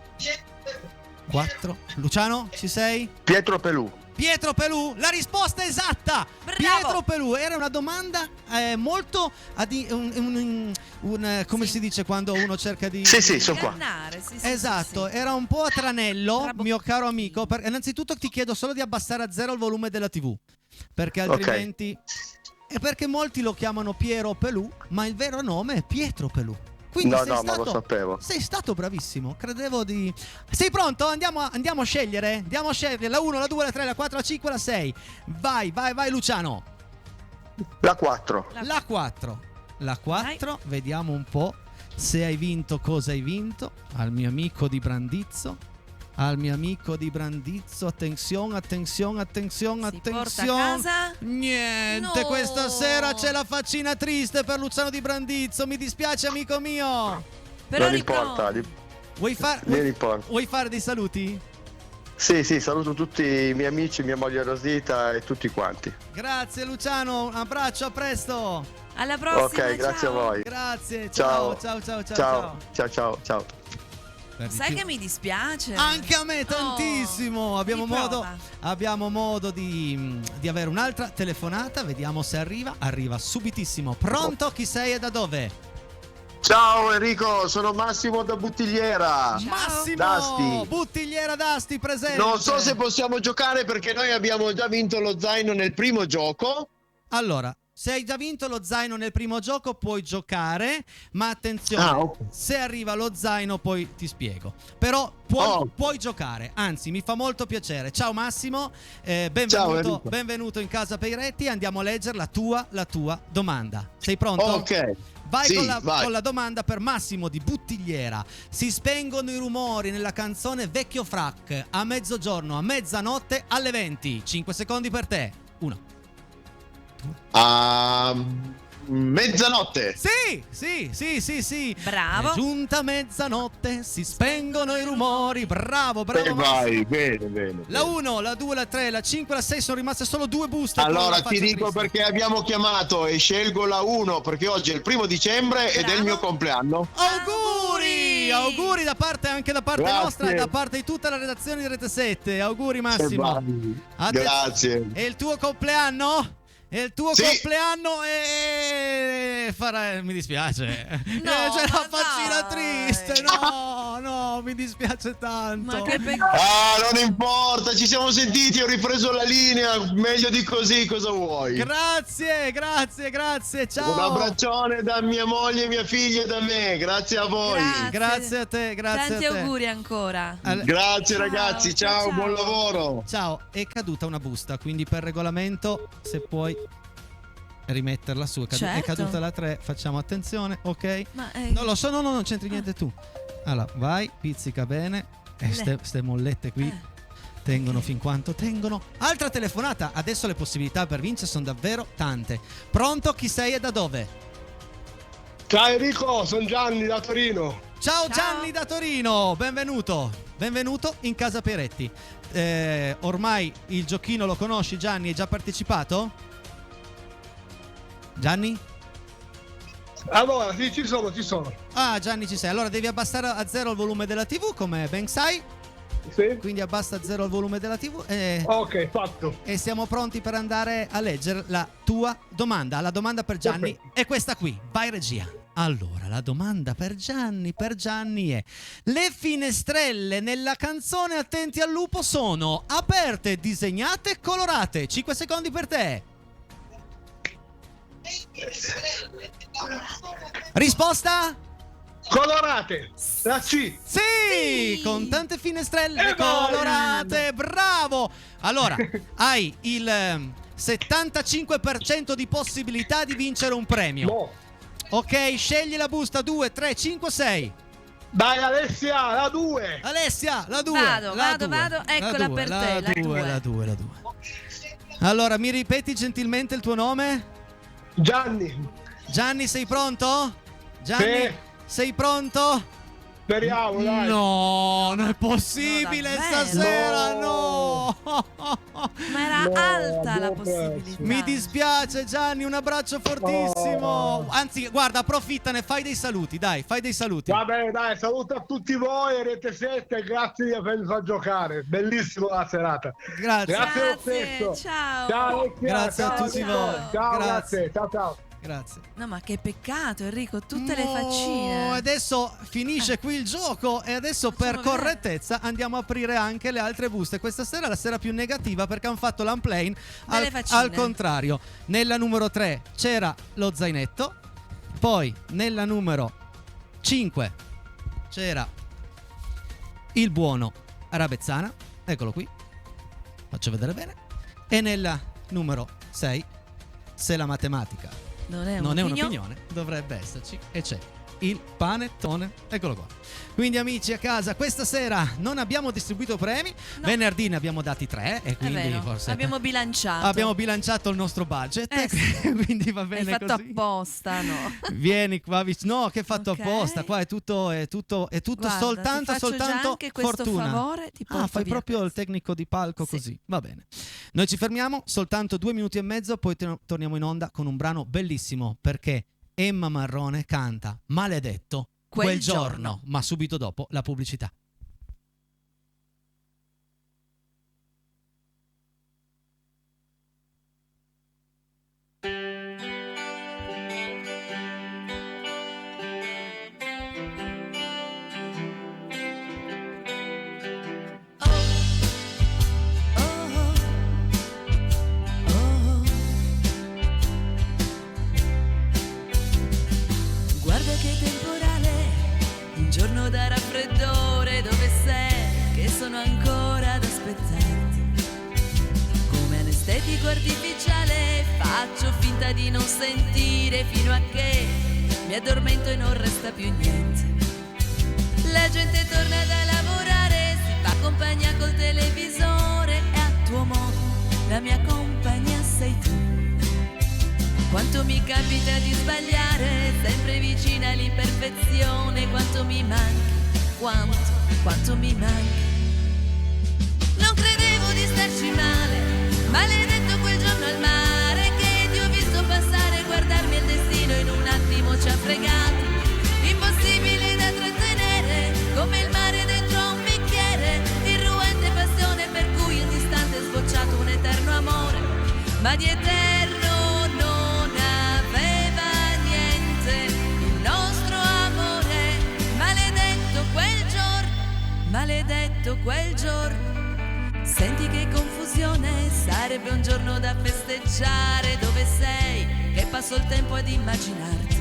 Speaker 4: 4. Luciano, ci sei?
Speaker 7: Pietro Pelù.
Speaker 4: Pietro Pelù, la risposta è esatta.
Speaker 2: Bravo.
Speaker 4: Pietro Pelù era una domanda molto come si dice quando uno cerca di
Speaker 7: Sì, sono qua.
Speaker 2: Ingannare, sì,
Speaker 4: Esatto,
Speaker 2: sì.
Speaker 4: era un po' a tranello,
Speaker 2: Trabo-
Speaker 4: mio caro amico. Innanzitutto ti chiedo solo di abbassare a 0 il volume della TV, perché altrimenti è perché molti lo chiamano Piero Pelù, ma il vero nome è Pietro Pelù. Quindi
Speaker 7: No, ma lo sapevo.
Speaker 4: sei stato bravissimo, credevo di... Sei pronto? Andiamo a scegliere? Andiamo a scegliere la 1, la 2, la 3, la 4, la 5, la 6. Vai Luciano.
Speaker 7: La 4.
Speaker 4: La 4. La 4, vediamo un po' se hai vinto, cosa hai vinto. Al mio amico di Brandizzo. Attenzione.
Speaker 2: Si porta a casa?
Speaker 4: Niente,
Speaker 2: No.
Speaker 4: questa sera c'è la faccina triste per Luciano di Brandizzo. Mi dispiace, amico mio.
Speaker 2: Però
Speaker 7: Non
Speaker 2: ripronto.
Speaker 7: importa.
Speaker 4: Vuoi
Speaker 7: importa.
Speaker 4: fare dei saluti?
Speaker 7: Sì, saluto tutti i miei amici, mia moglie Rosita e tutti quanti.
Speaker 4: Grazie Luciano, un abbraccio, a presto.
Speaker 2: Alla prossima.
Speaker 7: Ok, grazie
Speaker 2: ciao.
Speaker 7: a voi.
Speaker 4: Grazie,
Speaker 7: Ciao.
Speaker 4: ciao. Per di
Speaker 2: Sai
Speaker 4: più-
Speaker 2: che mi dispiace?
Speaker 4: Anche a me tantissimo. Abbiamo
Speaker 2: riprova.
Speaker 4: modo di avere un'altra telefonata. Vediamo se arriva subitissimo. Pronto? Chi sei e da dove?
Speaker 7: Ciao Enrico, sono Massimo da Buttigliera.
Speaker 4: Massimo
Speaker 7: D'Asti.
Speaker 4: Buttigliera d'Asti presente.
Speaker 7: Non so se possiamo giocare perché noi abbiamo già vinto lo zaino nel primo gioco.
Speaker 4: Allora, se hai già vinto lo zaino nel primo gioco puoi giocare, ma attenzione,
Speaker 7: ok.
Speaker 4: se arriva lo zaino poi ti spiego. Però puoi giocare, anzi mi fa molto piacere. Ciao Massimo,
Speaker 7: Ciao, Enrico.
Speaker 4: benvenuto in casa Peiretti. Andiamo a leggere la tua domanda. Sei pronto?
Speaker 7: Ok.
Speaker 4: Vai,
Speaker 7: Sì,
Speaker 4: con la domanda per Massimo di Buttigliera. Si spengono i rumori nella canzone Vecchio Frac a mezzogiorno, a mezzanotte, alle 20. 5 secondi per te. 1.
Speaker 7: A mezzanotte.
Speaker 4: Sì.
Speaker 2: Bravo.
Speaker 4: È giunta mezzanotte, si spengono i rumori. Bravo Massimo.
Speaker 7: Vai, bene.
Speaker 4: La 1, la 2, la 3, la 5, la 6 sono rimaste solo 2 buste. con
Speaker 7: Allora
Speaker 4: la
Speaker 7: ti
Speaker 4: faccia
Speaker 7: dico
Speaker 4: triste.
Speaker 7: perché abbiamo chiamato e scelgo la 1 perché oggi è il 1° dicembre ed è il mio compleanno.
Speaker 4: Auguri da parte
Speaker 7: Grazie.
Speaker 4: nostra e da parte di tutta la redazione di Rete 7. Auguri Massimo.
Speaker 7: Grazie.
Speaker 4: E il tuo compleanno? è il tuo
Speaker 7: Sì.
Speaker 4: compleanno e mi dispiace. C'è la faccina
Speaker 2: dai.
Speaker 4: triste. No, mi dispiace tanto.
Speaker 2: Ma che peccato.
Speaker 7: Non importa, ci siamo sentiti, ho ripreso la linea, meglio di così, cosa vuoi?
Speaker 4: Grazie, ciao.
Speaker 7: Un abbraccione da mia moglie, mia figlia e da me, grazie a voi.
Speaker 4: Grazie a te, grazie
Speaker 2: Tanti
Speaker 4: a te.
Speaker 2: auguri ancora.
Speaker 7: Grazie
Speaker 2: Ciao,
Speaker 7: ragazzi, ciao,
Speaker 2: ciao.
Speaker 7: buon lavoro.
Speaker 4: Ciao, è caduta una busta, quindi per regolamento, se puoi rimetterla su, è
Speaker 2: Certo.
Speaker 4: caduta la 3, facciamo attenzione, ok?
Speaker 2: Ma
Speaker 4: Non lo so, no, non c'entri niente tu. Allora, vai, pizzica bene. Ste mollette qui tengono fin quanto tengono. Altra telefonata, adesso le possibilità per vincere sono davvero tante. Pronto, chi sei e da dove?
Speaker 8: Ciao Enrico, sono Gianni da Torino.
Speaker 4: Ciao Gianni da Torino, benvenuto in casa Peretti. Ormai il giochino lo conosci, Gianni? Hai già partecipato? Gianni?
Speaker 8: Allora, sì, ci sono.
Speaker 4: Ah, Gianni ci sei. Allora devi abbassare a 0 il volume della TV, come ben sai.
Speaker 8: Sì?
Speaker 4: Quindi abbassa a 0 il volume della TV e
Speaker 8: Ok, fatto.
Speaker 4: siamo pronti per andare a leggere la tua domanda. La domanda per Gianni è questa qui. Vai regia. Allora, la domanda per Gianni è: le finestrelle nella canzone Attenti al lupo sono aperte, disegnate, colorate? 5 secondi per te. Risposta?
Speaker 8: Colorate, la C.
Speaker 4: Sì, con tante finestrelle colorate, bravo! Allora, hai il 75% di possibilità di vincere un premio.
Speaker 8: No.
Speaker 4: Ok, scegli la busta 2, 3, 5, 6.
Speaker 8: Dai Alessia, la 2.
Speaker 4: Alessia, la 2.
Speaker 2: Vado, eccola per te, la 2.
Speaker 4: La 2. Allora, mi ripeti gentilmente il tuo nome?
Speaker 8: Gianni,
Speaker 4: sei pronto? Gianni,
Speaker 8: Sì.
Speaker 4: sei pronto?
Speaker 8: speriamo, dai.
Speaker 4: No, non è possibile
Speaker 2: No, davvero?
Speaker 4: stasera, no.
Speaker 2: Ma era
Speaker 8: No,
Speaker 2: alta la
Speaker 8: abbiamo
Speaker 2: possibilità.
Speaker 8: perso.
Speaker 4: Mi dispiace Gianni, un abbraccio fortissimo.
Speaker 8: Oh.
Speaker 4: Anzi, guarda, approfittane, fai dei saluti, dai, fai dei saluti.
Speaker 8: Vabbè, dai, saluto a tutti voi, Rete 7, grazie di avermi fatto giocare. Bellissimo la serata.
Speaker 4: Grazie.
Speaker 8: Grazie lo
Speaker 2: Grazie,
Speaker 8: stesso.
Speaker 2: ciao.
Speaker 8: Ciao, Alessia,
Speaker 4: Grazie a
Speaker 8: ciao,
Speaker 4: tutti
Speaker 8: ciao.
Speaker 4: voi.
Speaker 8: Ciao,
Speaker 4: Grazie.
Speaker 8: grazie. Ciao.
Speaker 4: Grazie.
Speaker 2: No, ma che peccato, Enrico, tutte le
Speaker 4: No,
Speaker 2: faccine.
Speaker 4: adesso finisce qui il gioco e adesso per
Speaker 2: Facciamo vedere.
Speaker 4: correttezza andiamo a aprire anche le altre buste. Questa sera è la sera più negativa perché hanno fatto l'unplane
Speaker 2: Delle faccine.
Speaker 4: al contrario. Nella numero 3 c'era lo zainetto, poi nella numero 5 c'era il buono Rabezzana, eccolo qui, faccio vedere bene, e nella numero 6, se la matematica
Speaker 2: Non è
Speaker 4: non è
Speaker 2: un'opinione.
Speaker 4: un'opinione, dovrebbe esserci, e c'è il panettone, eccolo qua. Quindi amici a casa, questa sera non abbiamo distribuito premi,
Speaker 2: No.
Speaker 4: venerdì ne abbiamo dati 3 e
Speaker 2: È
Speaker 4: quindi
Speaker 2: vero,
Speaker 4: forse
Speaker 2: abbiamo bilanciato.
Speaker 4: abbiamo bilanciato il nostro budget, quindi va
Speaker 2: Hai
Speaker 4: bene
Speaker 2: fatto
Speaker 4: così.
Speaker 2: apposta, no?
Speaker 4: Vieni qua vicino, no, che fatto
Speaker 2: Ok.
Speaker 4: apposta, qua è tutto
Speaker 2: Guarda,
Speaker 4: soltanto
Speaker 2: ti faccio già anche questo
Speaker 4: fortuna.
Speaker 2: favore, ti porto
Speaker 4: Fai
Speaker 2: via
Speaker 4: proprio il
Speaker 2: questo.
Speaker 4: tecnico di palco
Speaker 2: Sì.
Speaker 4: così, va bene. Noi ci fermiamo, soltanto 2 minuti e mezzo, poi torniamo in onda con un brano bellissimo perché Emma Marrone canta Maledetto quel giorno, ma subito dopo la pubblicità.
Speaker 2: Guarda che temporale, un giorno da raffreddore, dove sei? Che sono ancora ad aspettarti. Come anestetico artificiale faccio finta di non sentire fino a che mi addormento e non resta più niente. La gente torna da lavorare, si fa compagnia col televisore e a tuo modo la mia compagnia sei tu. Quanto mi capita di sbagliare, sempre vicina all'imperfezione, quanto mi manchi, quanto mi manchi. Non credevo di starci male, maledetto quel giorno al mare, che ti ho visto passare, guardarmi il destino in un attimo ci ha fregati. Impossibile da trattenere, come il mare dentro a un bicchiere, irruente passione per cui in distante è sbocciato un eterno amore, ma di eterno quel giorno. Senti che confusione, sarebbe un giorno da festeggiare. Dove sei? Che passo il tempo ad immaginarti.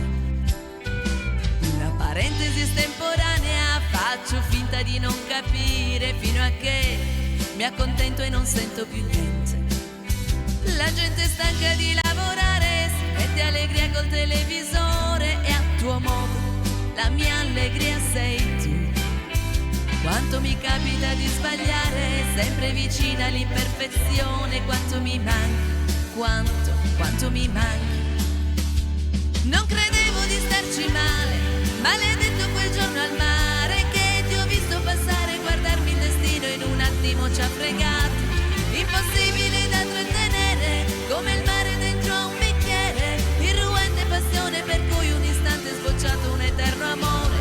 Speaker 2: Una parentesi estemporanea, faccio finta di non capire, fino a che mi accontento e non sento più niente. La gente è stanca di lavorare, si mette allegria col televisore e a tuo modo la mia allegria sei tu. Quanto mi capita di sbagliare, sempre vicina all'imperfezione, quanto mi manchi, quanto mi manchi. Non credevo di starci male, maledetto quel giorno al mare, che ti ho visto passare, guardarmi il destino in un attimo ci ha fregato. Impossibile da trattenere, come il mare dentro a un bicchiere, irruente passione per cui un istante è sbocciato un eterno amore,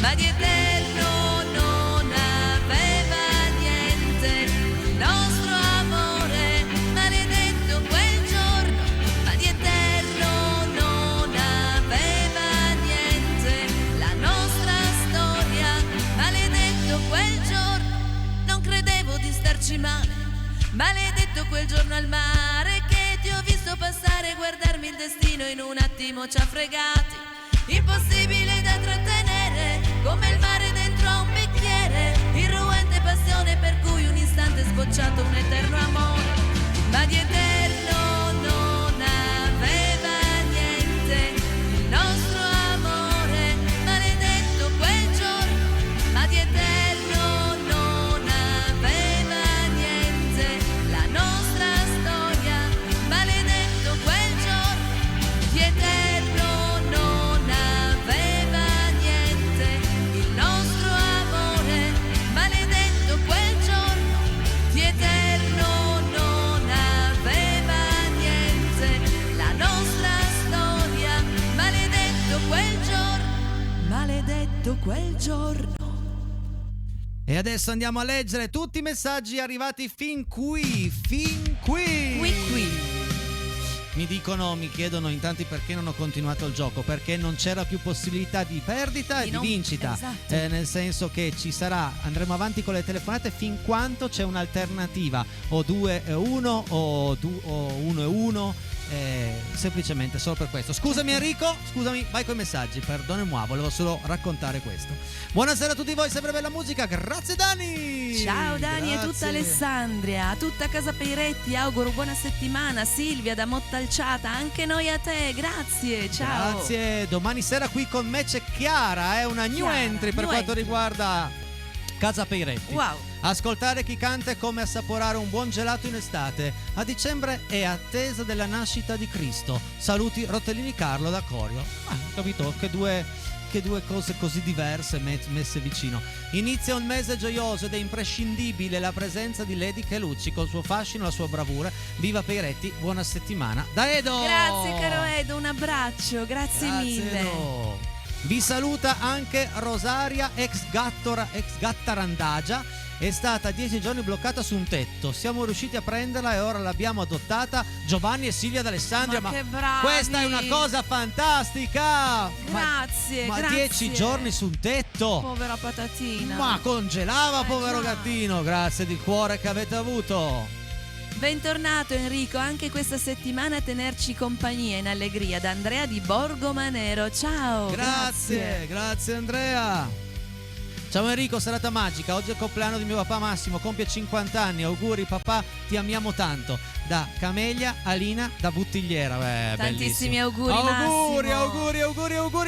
Speaker 2: ma di eterno non aveva niente il nostro amore, maledetto quel giorno, ma di eterno non aveva niente la nostra storia, maledetto quel giorno, non credevo di starci male. Maledetto quel giorno al mare, che ti ho visto passare, guardarmi il destino in un attimo ci ha fregati. Impossibile da trattenere, come il mare dentro a un bicchiere, irruente passione per cui un istante è sbocciato un eterno amore, ma di eterno non aveva niente il nostro amore, maledetto quel giorno, ma di eterno non aveva niente la nostra storia, maledetto quel giorno, di eterno non aveva niente il nostro amore, maledetto quel giorno, di eterno non aveva niente la nostra storia, maledetto quel giorno, maledetto quel giorno.
Speaker 4: E adesso andiamo a leggere tutti i messaggi arrivati fin qui. Mi chiedono in tanti perché non ho continuato il gioco, perché non c'era più possibilità di perdita e di vincita,
Speaker 2: esatto.
Speaker 4: Nel senso che andremo avanti con le telefonate fin quanto c'è un'alternativa, o 2-1 o 1-1, semplicemente solo per questo. Scusami Enrico, vai con i messaggi, perdonami, volevo solo raccontare questo. Buonasera a tutti voi, sempre bella musica, grazie Dani.
Speaker 2: Ciao Dani e tutta Alessandria, a tutta Casa Peiretti auguro buona settimana. Silvia da Mottalciata, anche noi a te, grazie, ciao.
Speaker 4: Grazie, domani sera qui con me c'è Chiara, una new entry per quanto riguarda Casa Peiretti.
Speaker 2: Wow.
Speaker 4: Ascoltare chi canta è come assaporare un buon gelato in estate. A dicembre è attesa della nascita di Cristo. Saluti Rotellini Carlo da Corio. Capito? Che due cose così diverse messe vicino. Inizia un mese gioioso ed è imprescindibile la presenza di Lady Chelucci col suo fascino e la sua bravura. Viva Peiretti, buona settimana da Edo.
Speaker 2: Grazie caro Edo, un abbraccio, grazie mille.
Speaker 4: Edo. Vi saluta anche Rosaria, ex gatta Randagia. È stata 10 giorni bloccata su un tetto. Siamo riusciti a prenderla e ora l'abbiamo adottata. Giovanni e Silvia d'Alessandria.
Speaker 2: Ma che bravi!
Speaker 4: Questa è una cosa fantastica!
Speaker 2: Grazie,
Speaker 4: ma
Speaker 2: grazie.
Speaker 4: 10 giorni su un tetto.
Speaker 2: Povera patatina.
Speaker 4: Ma congelava, povero
Speaker 2: già.
Speaker 4: gattino. Grazie di cuore che avete avuto.
Speaker 2: Bentornato Enrico, anche questa settimana a tenerci compagnia in allegria da Andrea di Borgomanero. Ciao.
Speaker 4: Grazie Andrea. Ciao Enrico, serata magica. Oggi è il compleanno di mio papà Massimo, compie 50 anni. Auguri papà, ti amiamo tanto. Da Camelia, Alina, da Buttigliera.
Speaker 2: Tantissimi
Speaker 4: bellissimo. Auguri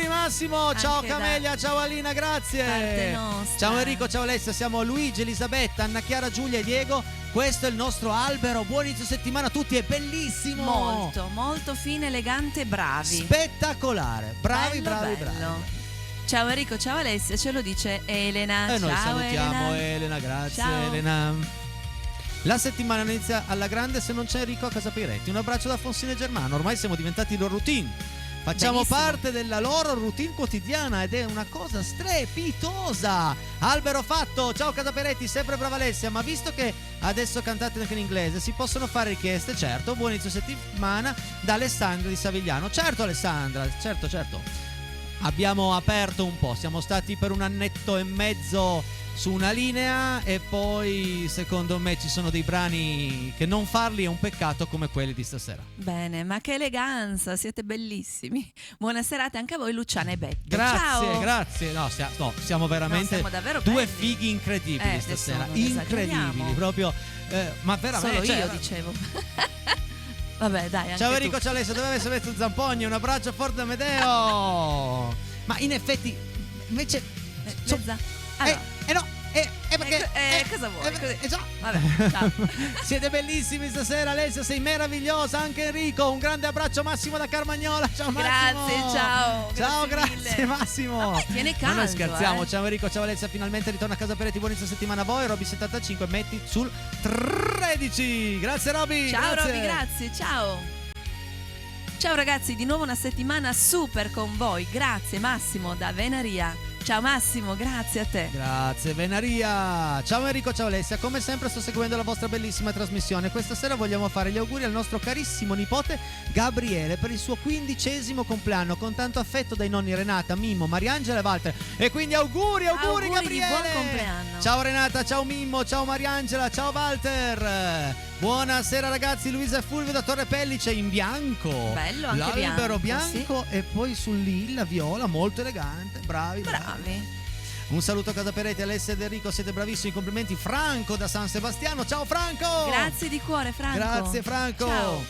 Speaker 4: Massimo. Ciao
Speaker 2: Anche
Speaker 4: Camelia, ciao Alina, grazie.
Speaker 2: Parte nostra.
Speaker 4: Ciao Enrico, ciao Alessia, siamo Luigi, Elisabetta, Anna Chiara, Giulia e Diego. Questo è il nostro albero. Buon inizio settimana a tutti, è bellissimo.
Speaker 2: Molto fine, elegante, bravi.
Speaker 4: Spettacolare. Bravi.
Speaker 2: Ciao Enrico, ciao Alessia, ce lo dice Elena.
Speaker 4: E noi
Speaker 2: ciao
Speaker 4: salutiamo Elena, grazie
Speaker 2: Ciao.
Speaker 4: Elena. La settimana inizia alla grande se non c'è Enrico a Casa Peiretti. Un abbraccio da Fonsine Germano, ormai siamo diventati loro routine. Facciamo
Speaker 2: Benissimo.
Speaker 4: parte della loro routine quotidiana ed è una cosa strepitosa. Albero fatto, ciao Casa Peiretti, sempre brava Alessia, ma visto che adesso cantate anche in inglese si possono fare richieste, certo. Buon inizio settimana da Alessandra di Savigliano. Certo Alessandra, certo. abbiamo aperto un po', siamo stati per un annetto e mezzo su una linea e poi secondo me ci sono dei brani che non farli è un peccato come quelli di stasera.
Speaker 2: Bene, ma che eleganza, siete bellissimi. Buona serata anche a voi Luciana e Betto.
Speaker 4: Grazie,
Speaker 2: Ciao.
Speaker 4: grazie. No, siamo veramente
Speaker 2: siamo davvero
Speaker 4: due
Speaker 2: belli.
Speaker 4: fighi incredibili stasera,
Speaker 2: adesso non
Speaker 4: incredibili,
Speaker 2: esageriamo.
Speaker 4: proprio ma veramente
Speaker 2: Solo io dicevo. Vabbè, dai, anche
Speaker 4: ciao
Speaker 2: tu.
Speaker 4: Enrico, ciao Alessio, dove avesse messo Zampogni, un abbraccio forte a Medeo. Ma in effetti invece
Speaker 2: Allora,
Speaker 4: no, perché
Speaker 2: cosa vuoi?
Speaker 4: già.
Speaker 2: Vabbè, ciao.
Speaker 4: Siete bellissimi stasera, Alessio, sei meravigliosa, anche Enrico, un grande abbraccio Massimo da Carmagnola. Ciao Massimo.
Speaker 2: Grazie, ciao.
Speaker 4: Ciao, grazie
Speaker 2: mille.
Speaker 4: Massimo.
Speaker 2: Ma poi tiene caldo,
Speaker 4: Ma noi scherziamo.
Speaker 2: eh.
Speaker 4: Ciao Enrico, ciao Alessio, finalmente ritorna a casa Peretti, buon inizio settimana a voi. Roby75 metti sul 13. Grazie Roby.
Speaker 2: Ciao
Speaker 4: grazie.
Speaker 2: Roby, grazie, ciao. Ciao ragazzi, di nuovo una settimana super con voi. Grazie Massimo da Venaria. Ciao Massimo, grazie a te.
Speaker 4: Grazie Venaria. Ciao Enrico, ciao Alessia. Come sempre sto seguendo la vostra bellissima trasmissione. Questa sera vogliamo fare gli auguri al nostro carissimo nipote Gabriele per il suo 15° compleanno, con tanto affetto dai nonni Renata, Mimmo, Mariangela e Walter. E quindi auguri Gabriele.
Speaker 2: Di buon compleanno.
Speaker 4: Ciao Renata, ciao Mimmo, ciao Mariangela, ciao Walter. Buonasera ragazzi, Luisa e Fulvio da Torre Pellice in bianco.
Speaker 2: Bello, anche
Speaker 4: l'albero
Speaker 2: bianco,
Speaker 4: e poi sul lì la viola, molto elegante. Bravi. Un saluto a casa Peretti, Alessia ed Enrico, siete bravissimi, complimenti. Franco da San Sebastiano, ciao Franco.
Speaker 2: Grazie di cuore Franco.
Speaker 4: Grazie Franco.
Speaker 2: Ciao.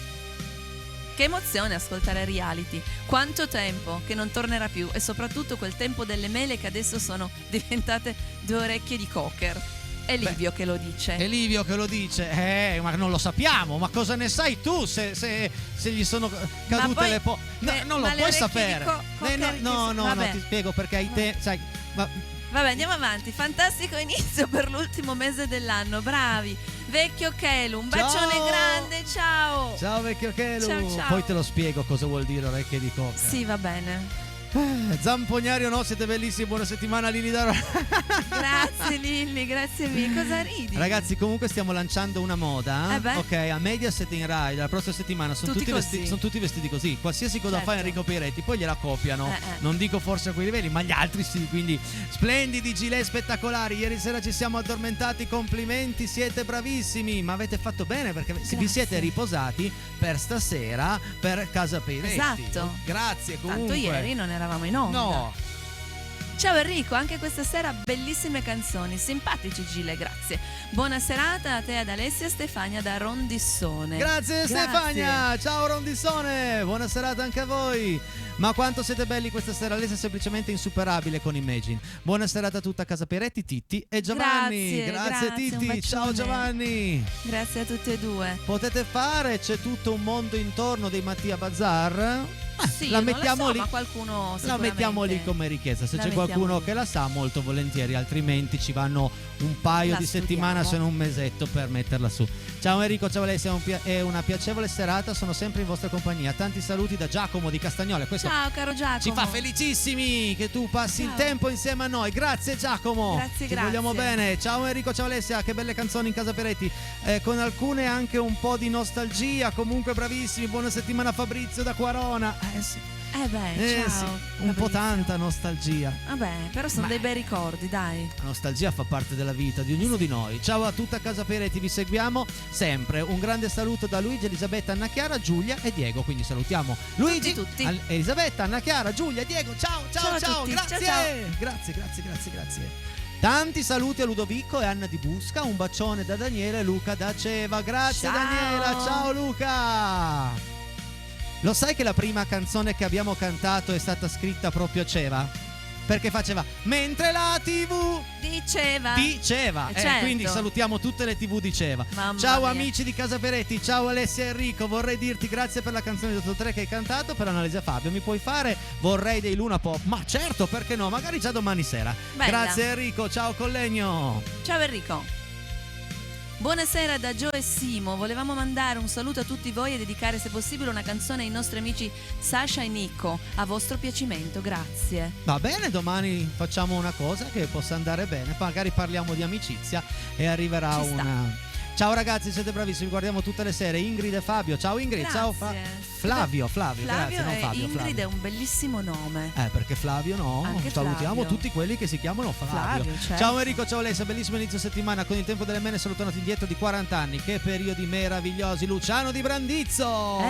Speaker 2: Che emozione ascoltare reality. Quanto tempo che non tornerà più, e soprattutto quel tempo delle mele che adesso sono diventate 2 orecchie di cocker. È Livio che lo dice.
Speaker 4: È Livio che lo dice. Ma non lo sappiamo. Ma cosa ne sai tu se gli sono cadute
Speaker 2: poi,
Speaker 4: le non lo puoi sapere. No, ti spiego perché hai te, sai.
Speaker 2: Vabbè, andiamo avanti. Fantastico inizio per l'ultimo mese dell'anno. Bravi. Vecchio Chelu, un bacione grande. Ciao.
Speaker 4: Ciao vecchio Chelu.
Speaker 2: Ciao.
Speaker 4: Poi te lo spiego cosa vuol dire orecchie di cocker.
Speaker 2: Sì, va bene.
Speaker 4: Zampognari o no, siete bellissimi, buona settimana Lili da
Speaker 2: Grazie Lilli, grazie mille. Cosa ridi?
Speaker 4: Ragazzi, comunque stiamo lanciando una moda.
Speaker 2: beh.
Speaker 4: Ok, a Mediaset in Rai la prossima settimana sono tutti vestiti così. Qualsiasi cosa
Speaker 2: Certo.
Speaker 4: fa Enrico Peretti, poi gliela copiano. Non dico forse a quei livelli, ma gli altri sì. Quindi splendidi gilet spettacolari. Ieri sera ci siamo addormentati, complimenti, siete bravissimi. Ma avete fatto bene perché vi siete riposati per stasera per Casa Peretti.
Speaker 2: Esatto.
Speaker 4: Grazie comunque.
Speaker 2: Tanto ieri non eravamo in onda.
Speaker 4: No.
Speaker 2: Ciao Enrico, anche questa sera bellissime canzoni, simpatici Gile, grazie. Buona serata a te, ad Alessia e Stefania da Rondissone.
Speaker 4: Grazie Stefania, ciao Rondissone, buona serata anche a voi. Ma quanto siete belli questa sera, Alessia è semplicemente insuperabile con Imagine. Buona serata a tutta Casa Peretti, Titti e Giovanni. Grazie Titti, ciao Giovanni.
Speaker 2: Grazie a tutti e due.
Speaker 4: Potete fare, c'è tutto un mondo intorno dei Mattia Bazar.
Speaker 2: Sì,
Speaker 4: la
Speaker 2: non
Speaker 4: mettiamo
Speaker 2: lo so,
Speaker 4: lì,
Speaker 2: ma qualcuno
Speaker 4: la mettiamo lì come richiesta. Se c'è qualcuno che la sa, molto volentieri, altrimenti ci vanno un paio di settimane, se non un mesetto, per metterla su. Ciao Enrico, ciao Alessia, è una piacevole serata, sono sempre in vostra compagnia. Tanti saluti da Giacomo di Castagnole. Questo
Speaker 2: ciao caro Giacomo,
Speaker 4: ci fa felicissimi che tu passi il tempo insieme a noi. Grazie Giacomo,
Speaker 2: grazie.
Speaker 4: Vogliamo bene. Ciao Enrico, ciao Alessia, che belle canzoni in Casa Peretti, con alcune anche un po' di nostalgia. Comunque bravissimi, buona settimana Fabrizio da Quarona. Sì.
Speaker 2: Ciao.
Speaker 4: Sì, un po' tanta nostalgia.
Speaker 2: Vabbè, però sono dei bei ricordi, dai.
Speaker 4: La nostalgia fa parte della vita di ognuno di noi. Ciao a tutta Casa Peretti, vi seguiamo sempre. Un grande saluto da Luigi, Elisabetta, Anna Chiara, Giulia e Diego. Quindi salutiamo Luigi,
Speaker 2: tutti.
Speaker 4: Elisabetta, Anna Chiara, Giulia, Diego. Ciao.
Speaker 2: Tutti.
Speaker 4: Grazie.
Speaker 2: Ciao.
Speaker 4: Grazie. Tanti saluti a Ludovico e Anna di Busca. Un bacione da Daniele e Luca da Ceva. Grazie Daniela. Ciao Luca. Lo sai che la prima canzone che abbiamo cantato è stata scritta proprio a Ceva? Perché faceva mentre la TV
Speaker 2: diceva.
Speaker 4: Certo. Quindi salutiamo tutte le TV di Ceva. Ciao
Speaker 2: mia.
Speaker 4: Amici di Casa Peretti, ciao Alessia e Enrico. Vorrei dirti grazie per la canzone di 8-3 che hai cantato, per Annalisa Fabio. Mi puoi fare Vorrei dei Luna Pop? Ma certo, perché no? Magari già domani sera.
Speaker 2: Bella.
Speaker 4: Grazie Enrico, ciao Collegno.
Speaker 2: Ciao Enrico. Buonasera da Gio e Simo, volevamo mandare un saluto a tutti voi e dedicare se possibile una canzone ai nostri amici Sasha e Nico, a vostro piacimento, grazie.
Speaker 4: Va bene, domani facciamo una cosa che possa andare bene, magari parliamo di amicizia e arriverà
Speaker 2: Ci sta.
Speaker 4: Ciao ragazzi, siete bravissimi, guardiamo tutte le sere. Ingrid e Fabio. Ciao Ingrid,
Speaker 2: Grazie.
Speaker 4: ciao Flavio, grazie, non
Speaker 2: e
Speaker 4: Fabio.
Speaker 2: Ingrid
Speaker 4: Flavio.
Speaker 2: è un bellissimo nome.
Speaker 4: Perché Flavio no,
Speaker 2: Anche
Speaker 4: salutiamo
Speaker 2: Flavio.
Speaker 4: tutti quelli che si chiamano Flavio.
Speaker 2: Certo.
Speaker 4: Ciao Enrico, ciao Alessia, bellissimo inizio settimana. Con il tempo delle mene sono tornati indietro di 40 anni. Che periodi meravigliosi. Luciano di Brandizzo.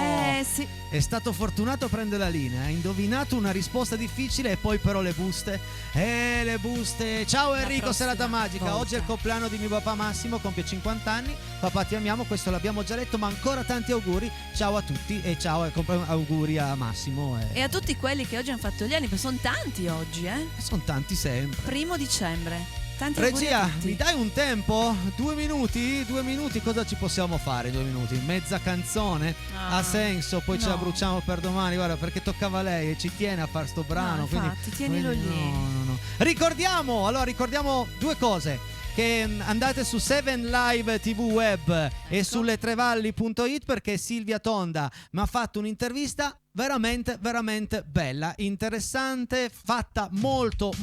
Speaker 2: Sì.
Speaker 4: È stato fortunato a prendere la linea, ha indovinato una risposta difficile e poi però le buste. Le buste. Ciao
Speaker 2: La
Speaker 4: Enrico,
Speaker 2: prossima
Speaker 4: serata magica.
Speaker 2: volta.
Speaker 4: Oggi è il compleanno di mio papà Massimo, compie 50 anni. Papà ti amiamo, questo l'abbiamo già letto, ma ancora tanti auguri. Ciao a tutti e ciao e auguri a Massimo.
Speaker 2: E a tutti quelli che oggi hanno fatto gli anni, perché sono tanti oggi,
Speaker 4: Sono tanti sempre.
Speaker 2: 1° dicembre. Tanti auguri
Speaker 4: Regia,
Speaker 2: a tutti.
Speaker 4: mi dai un tempo? 2 minuti? 2 minuti, cosa ci possiamo fare in 2 minuti? Mezza canzone? Ha senso, poi ce la
Speaker 2: no.
Speaker 4: bruciamo per domani, guarda, perché toccava a lei e ci tiene a far sto brano.
Speaker 2: No, infatti, tienilo
Speaker 4: quindi
Speaker 2: lì.
Speaker 4: no. Ricordiamo 2 cose. Che andate su 7 Live TV Web e sulle trevalli.it, perché Silvia Tonda mi ha fatto un'intervista veramente bella, interessante, fatta molto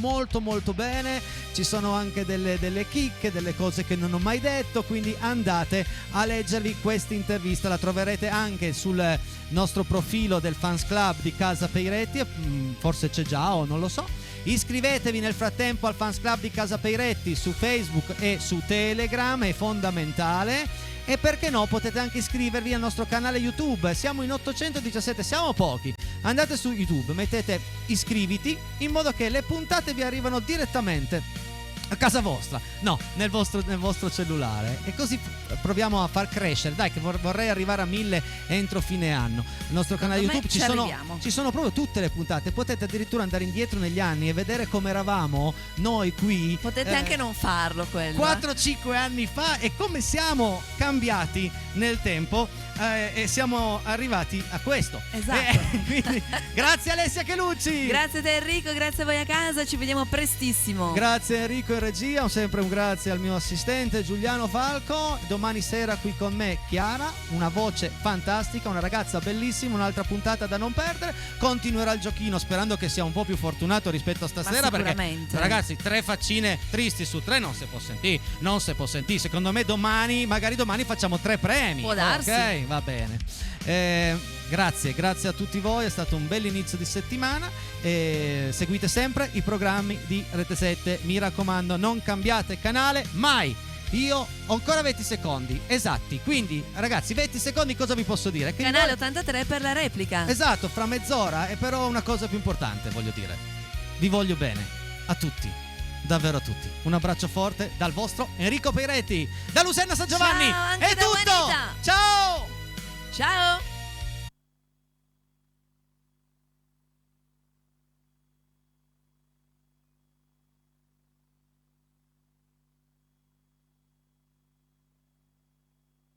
Speaker 4: bene. Ci sono anche delle chicche, delle cose che non ho mai detto, quindi andate a leggervi questa intervista. La troverete anche sul nostro profilo del Fans Club di Casa Peiretti, forse c'è già o non lo so. Iscrivetevi nel frattempo al Fans Club di Casa Peiretti su Facebook e su Telegram, è fondamentale. E perché no, potete anche iscrivervi al nostro canale YouTube. Siamo in 817, siamo pochi. Andate su YouTube, mettete iscriviti, in modo che le puntate vi arrivano direttamente a casa vostra, no, nel vostro cellulare. E così proviamo a far crescere. Dai, che vorrei arrivare a 1000 entro fine anno. Il nostro canale
Speaker 2: Secondo
Speaker 4: YouTube
Speaker 2: me
Speaker 4: ci sono proprio tutte le puntate. Potete addirittura andare indietro negli anni e vedere come eravamo noi qui.
Speaker 2: Potete anche non farlo quello.
Speaker 4: 4-5 anni fa e come siamo cambiati nel tempo, e siamo arrivati a questo.
Speaker 2: Esatto.
Speaker 4: Quindi, grazie Alessia Chelucci.
Speaker 2: Grazie a te Enrico, grazie a voi a casa, ci vediamo prestissimo.
Speaker 4: Grazie Enrico in regia, sempre un grazie al mio assistente Giuliano Falco. Domani sera qui con me Chiara, una voce fantastica, una ragazza bellissima, un'altra puntata da non perdere. Continuerà il giochino, sperando che sia un po' più fortunato rispetto a stasera, perché ragazzi 3 faccine tristi su 3 non si può sentire. Secondo me magari domani facciamo 3 premi.
Speaker 2: Può darsi.
Speaker 4: Ok, va bene. Grazie a tutti voi, è stato un bel inizio di settimana. Seguite sempre i programmi di Rete 7, mi raccomando, non cambiate canale mai. Io ho ancora 20 secondi esatti, quindi ragazzi 20 secondi cosa vi posso dire? Che
Speaker 2: Canale 83 per la replica.
Speaker 4: Esatto, fra mezz'ora. E però una cosa più importante voglio dire: vi voglio bene a tutti, davvero a tutti. Un abbraccio forte dal vostro Enrico Peiretti, da Lusenna San Giovanni.
Speaker 2: Ciao, anche
Speaker 4: è
Speaker 2: da
Speaker 4: tutto.
Speaker 2: Juanita.
Speaker 4: Ciao.
Speaker 2: Ciao.